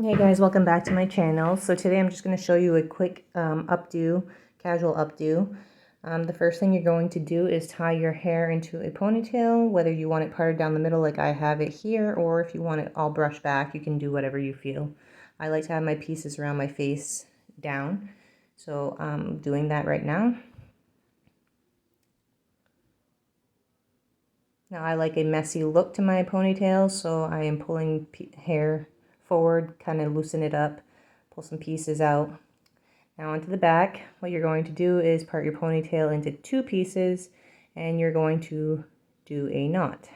Hey guys, welcome back to my channel. So today I'm just going to show you a quick updo, casual updo. The first thing you're going to do is tie your hair into a ponytail, whether you want it parted down the middle like I have it here, or if you want it all brushed back, you can do whatever you feel. I like to have my pieces around my face down, so I'm doing that right now. Now I like a messy look to my ponytail, so I am pulling hair forward, kind of loosen it up, pull some pieces out. Now onto the back, what you're going to do is part your ponytail into two pieces, and you're going to do a knot,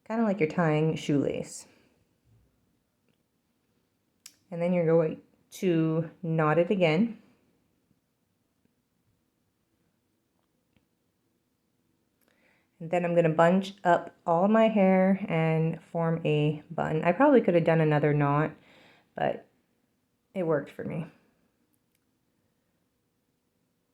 kind of like you're tying a shoelace. And then you're going to knot it again. And then I'm going to bunch up all my hair and form a bun. I probably could have done another knot, but it worked for me.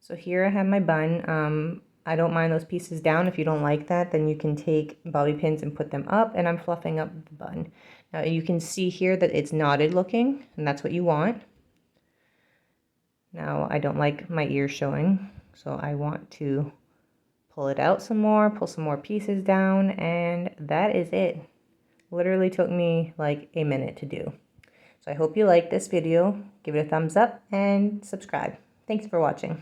So here I have my bun. I don't mind those pieces down. If you don't like that, then you can take bobby pins and put them up, and I'm fluffing up the bun. Now you can see here that it's knotted looking, and that's what you want. Now I don't like my ears showing, so I want to pull it out some more, pull some more pieces down, and that is it. Literally took me like a minute to do. So I hope you like this video. Give it a thumbs up and subscribe. Thanks for watching.